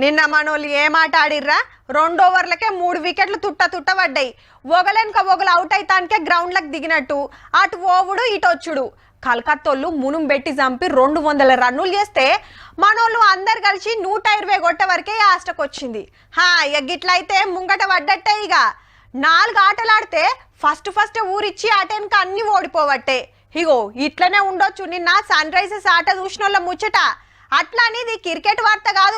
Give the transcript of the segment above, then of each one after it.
నిన్న మనోళ్ళు ఏం ఆట ఆడిర్రా? 2 ఓవర్లకే 3 వికెట్లు తుట్ట పడ్డాయి. ఒగలెనక ఒగలు అవుట్ అయితానికే గ్రౌండ్లకు దిగినట్టు అటు ఓవుడు ఇటు వచ్చుడు. కలకత్తోళ్ళు మునుం పెట్టి చంపి 200 రన్నులు చేస్తే మనోళ్ళు అందరు కలిసి 120 కొట్టే వరకే ఆస్టకొచ్చింది. గిట్లయితే ముంగట పడ్డట్టే. ఇక 4 ఆటలాడితే ఫస్ట్ ఊరిచ్చి అటెన్క అన్ని ఓడిపోవట్టే. ఇగో ఇట్లనే ఉండొచ్చు. నిన్న సన్ రైజర్స్ ఆట చూసినోళ్ళ ముచ్చట. అట్లా అనేది క్రికెట్ వార్త కాదు,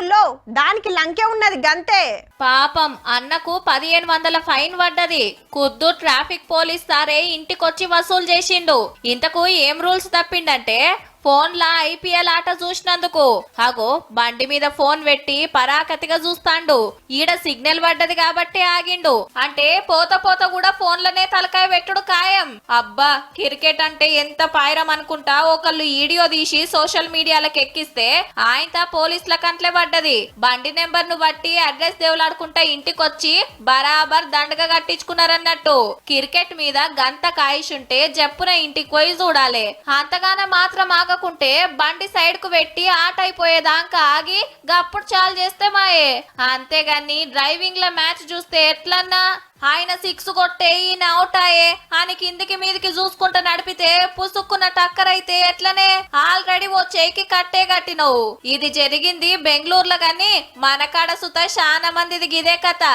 దానికి లంకే ఉన్నది గంతే. పాపం అన్నకు 1500 ఫైన్ పడ్డది. కుద్దు ట్రాఫిక్ పోలీస్ సారే ఇంటికొచ్చి వసూలు చేసిండు. ఇంతకు ఏం రూల్స్ తప్పిండంటే ఫోన్లా ఐపీఎల్ ఆట చూసినందుకు. అగో బండి మీద ఫోన్ పెట్టి పరాకతిగా చూస్తాండు. ఈడ సిగ్నల్ పడ్డది కాబట్టి ఆగిండు. అంటే పోత కూడా ఫోన్లనే తలకాయ పెట్టుడు ఖాయం. అబ్బా క్రికెట్ అంటే ఎంత పాయిరం అనుకుంటా ఒకళ్ళు వీడియో తీసి సోషల్ మీడియాలకు ఎక్కిస్తే ఆయన పోలీసుల కంట్లే పడ్డది. బండి నెంబర్ ను బట్టి అడ్రస్ దేవులాడుకుంటా ఇంటికొచ్చి బరాబర్ దండగా కట్టించుకున్నారన్నట్టు. క్రికెట్ మీద గంత కాయిషుంటే జప్పున ఇంటికి పోయి చూడాలి. అంతగానే మాత్రం ఆగకుంటే బండి సైడ్ కు పెట్టి ఆట అయిపోయేదాకా ఆగి గప్పుడు చాలు చేస్తే మాయే. అంతేగాని డ్రైవింగ్ లో మ్యాచ్ చూస్తే ఎట్లన్నా ఆయన 6 కొట్టే ఈయన అవుట్ అయ్యే అని కిందికి మీదికి చూసుకుంటూ నడిపితే పుసుక్కున్న టక్కర్ అయితే ఎట్లనే. ఆల్రెడీ ఓ చేయికి కట్టే కట్టినవు. ఇది జరిగింది బెంగళూరులో గాని మనకాడ సుత చాలా మందిది గిదే కథ.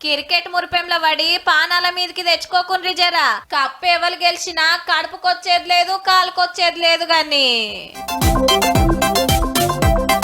క్రికెట్ మురిపెంలో పడి పానాల మీదకి తెచ్చుకోకుండ్రి జరా. కప్పు ఎవరు గెలిచినా కడుపుకొచ్చేది లేదు, కాలుకొచ్చేది లేదు గాని.